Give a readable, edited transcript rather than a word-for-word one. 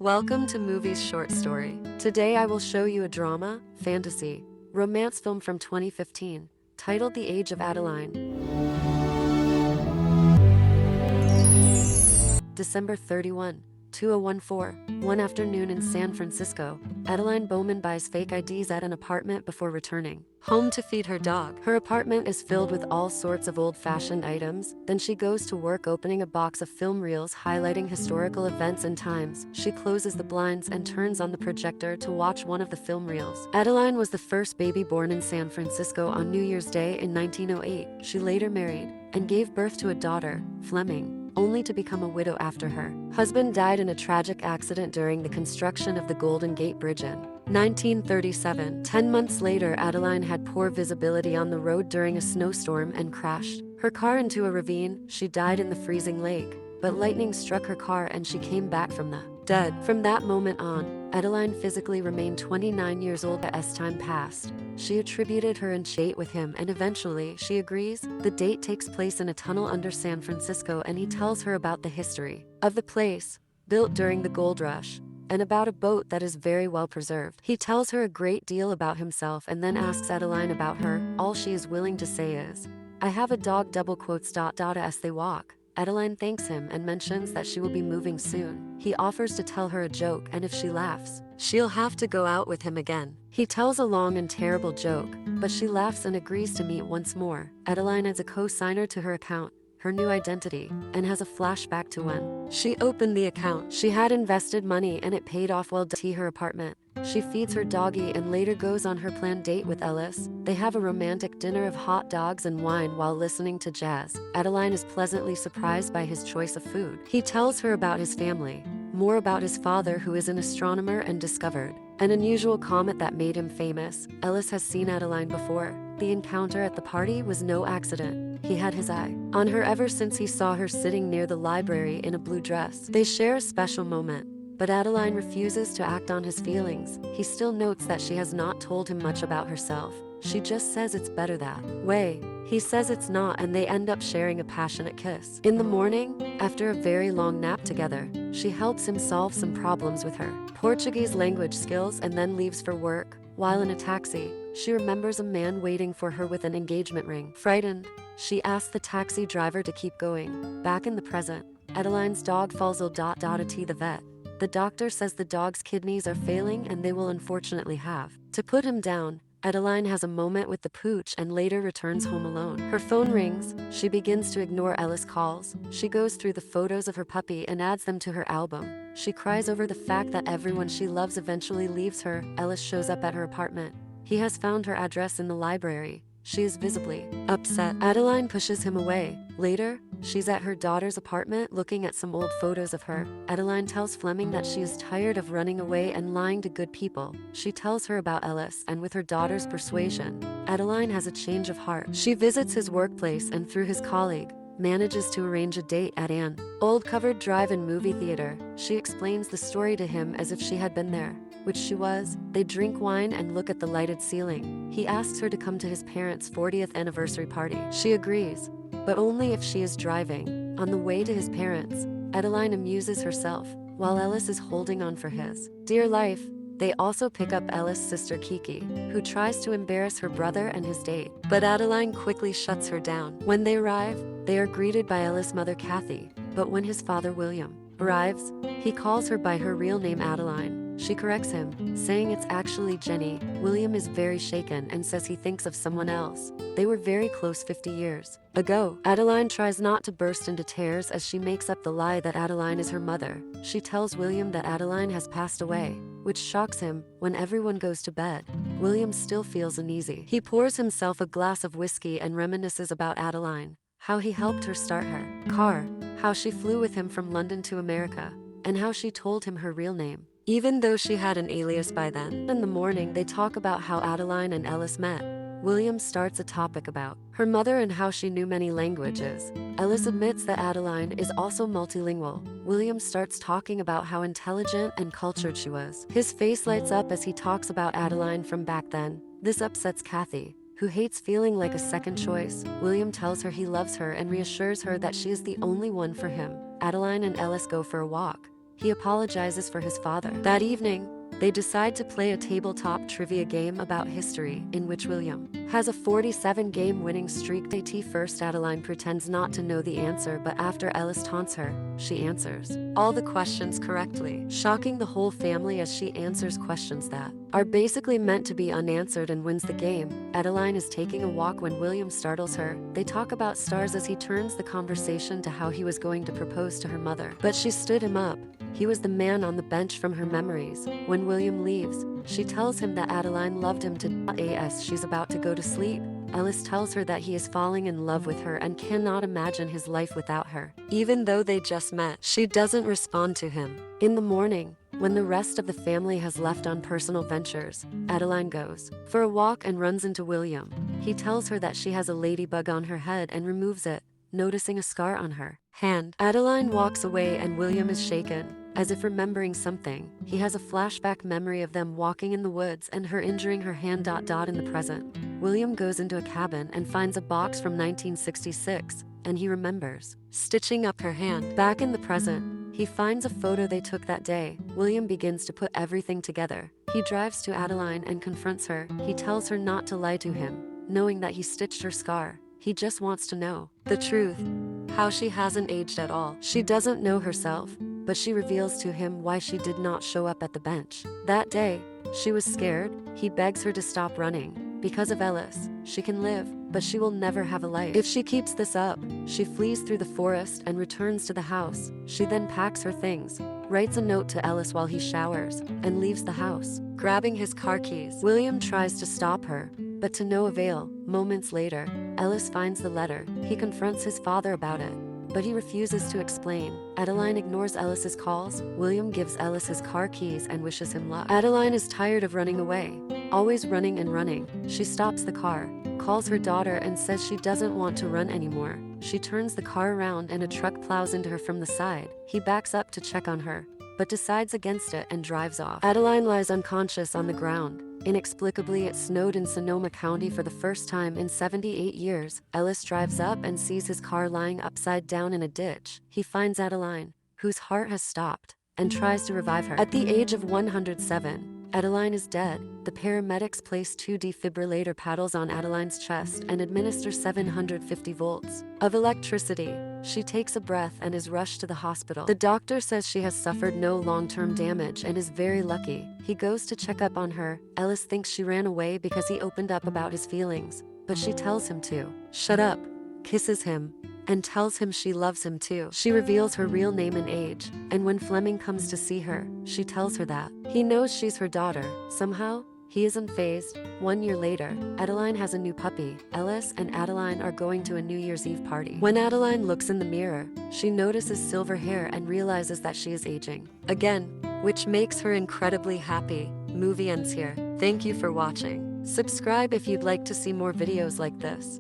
Welcome to Movies Short Story. Today I will show you a drama, fantasy, romance film from 2015, titled The Age of Adaline. December 31, 2014, one afternoon in San Francisco, Adaline Bowman buys fake IDs at an apartment before returning home to feed her dog. Her apartment is filled with all sorts of old-fashioned items. Then she goes to work opening a box of film reels highlighting historical events and times. She closes the blinds and turns on the projector to watch one of the film reels. Adaline was the first baby born in San Francisco on New Year's Day in 1908. She later married and gave birth to a daughter, Fleming, only to become a widow after her husband died in a tragic accident during the construction of the Golden Gate Bridge in 1937. 10 months later, Adaline had poor visibility on the road during a snowstorm and crashed her car into a ravine. She died in the freezing lake, but lightning struck her car and she came back from the dead. From that moment on, Adaline physically remained 29 years old as time passed. She attributed her date with him and eventually she agrees. The date takes place in a tunnel under San Francisco and he tells her about the history of the place, built during the gold rush, and about a boat that is very well preserved. He tells her a great deal about himself and then asks Adaline about her. All she is willing to say is, "I have a dog," as they walk. Adaline thanks him and mentions that she will be moving soon. He offers to tell her a joke, and if she laughs, she'll have to go out with him again. He tells a long and terrible joke, but she laughs and agrees to meet once more. Adaline adds a co-signer to her account, her new identity, and has a flashback to when she opened the account. She had invested money and it paid off well to her apartment. She feeds her doggy and later goes on her planned date with Ellis. They have a romantic dinner of hot dogs and wine while listening to jazz. Adaline is pleasantly surprised by his choice of food. He tells her about his family, more about his father who is an astronomer and discovered an unusual comet that made him famous. Ellis has seen Adaline before. The encounter at the party was no accident. He had his eye on her ever since he saw her sitting near the library in a blue dress. They share a special moment, but Adaline refuses to act on his feelings. He still notes that she has not told him much about herself. She just says it's better that way. He says it's not, and they end up sharing a passionate kiss. In the morning, after a very long nap together, she helps him solve some problems with her Portuguese language skills and then leaves for work. While in a taxi, she remembers a man waiting for her with an engagement ring. Frightened, she asks the taxi driver to keep going. Back in the present, Adaline's dog falls ill. To the vet. The doctor says the dog's kidneys are failing and they will unfortunately have to put him down. Adaline has a moment with the pooch and later returns home alone. Her phone rings. She begins to ignore Ellis' calls. She goes through the photos of her puppy and adds them to her album. She cries over the fact that everyone she loves eventually leaves her. Ellis shows up at her apartment. He has found her address in the library. She is visibly upset. Adaline pushes him away. Later, she's at her daughter's apartment looking at some old photos of her. Adaline tells Fleming that she is tired of running away and lying to good people. She tells her about Ellis, and with her daughter's persuasion, Adaline has a change of heart. She visits his workplace and through his colleague, manages to arrange a date at an old covered drive-in movie theater. She explains the story to him as if she had been there, which she was. They drink wine and look at the lighted ceiling. He asks her to come to his parents' 40th anniversary party. She agrees, but only if she is driving. On the way to his parents, Adaline amuses herself, while Ellis is holding on for his dear life. They also pick up Ellis' sister Kiki, who tries to embarrass her brother and his date, but Adaline quickly shuts her down. When they arrive, they are greeted by Ellis' mother Kathy, but when his father William arrives, he calls her by her real name Adaline. She corrects him, saying it's actually Jenny. William is very shaken and says he thinks of someone else. They were very close 50 years ago. Adaline tries not to burst into tears as she makes up the lie that Adaline is her mother. She tells William that Adaline has passed away, which shocks him. When everyone goes to bed, William still feels uneasy. He pours himself a glass of whiskey and reminisces about Adaline, how he helped her start her car, how she flew with him from London to America, and how she told him her real name, even though she had an alias by then. In the morning, they talk about how Adaline and Ellis met. William starts a topic about her mother and how she knew many languages. Ellis admits that Adaline is also multilingual. William starts talking about how intelligent and cultured she was. His face lights up as he talks about Adaline from back then. This upsets Kathy, who hates feeling like a second choice. William tells her he loves her and reassures her that she is the only one for him. Adaline and Ellis go for a walk. He apologizes for his father. That evening, they decide to play a tabletop trivia game about history, in which William has a 47-game winning streak. First, Adaline pretends not to know the answer, but after Ellis taunts her, she answers all the questions correctly, shocking the whole family as she answers questions that are basically meant to be unanswered and wins the game. Adaline is taking a walk when William startles her. They talk about stars as he turns the conversation to how he was going to propose to her mother, but she stood him up. He was the man on the bench from her memories. When William leaves, she tells him that Adaline loved him to as she's about to go to sleep. Ellis tells her that he is falling in love with her and cannot imagine his life without her. Even though they just met, she doesn't respond to him. In the morning, when the rest of the family has left on personal ventures, Adaline goes for a walk and runs into William. He tells her that she has a ladybug on her head and removes it, noticing a scar on her hand. Adaline walks away and William is shaken, as if remembering something. He has a flashback memory of them walking in the woods and her injuring her hand. In the present, William goes into a cabin and finds a box from 1966, and he remembers stitching up her hand. Back in the present, he finds a photo they took that day. William begins to put everything together. He drives to Adaline and confronts her. He tells her not to lie to him, knowing that he stitched her scar. He just wants to know the truth, how she hasn't aged at all. She doesn't know herself, but she reveals to him why she did not show up at the bench that day. She was scared. He begs her to stop running. Because of Ellis, she can live, but she will never have a life if she keeps this up. She flees through the forest and returns to the house. She then packs her things, writes a note to Ellis while he showers, and leaves the house, grabbing his car keys. William tries to stop her, but to no avail. Moments later, Ellis finds the letter. He confronts his father about it, but he refuses to explain. Adaline ignores Ellis's calls. William gives Ellis his car keys and wishes him luck. Adaline is tired of running away, always running and running. She stops the car, calls her daughter and says she doesn't want to run anymore. She turns the car around and a truck plows into her from the side. He backs up to check on her, but decides against it and drives off. Adaline lies unconscious on the ground. Inexplicably, it snowed in Sonoma County for the first time in 78 years. Ellis drives up and sees his car lying upside down in a ditch. He finds Adaline, whose heart has stopped, and tries to revive her. At the age of 107, Adaline is dead. The paramedics place 2 defibrillator paddles on Adaline's chest and administer 750 volts of electricity. She takes a breath and is rushed to the hospital. The doctor says she has suffered no long-term damage and is very lucky. He goes to check up on her. Ellis thinks she ran away because he opened up about his feelings, but she tells him to shut up, kisses him, and tells him she loves him too. She reveals her real name and age, and when Fleming comes to see her, she tells her that he knows she's her daughter. Somehow, he is unfazed. 1 year later, Adaline has a new puppy. Ellis and Adaline are going to a New Year's Eve party. When Adaline looks in the mirror, she notices silver hair and realizes that she is aging again, which makes her incredibly happy. Movie ends here. Thank you for watching. Subscribe if you'd like to see more videos like this.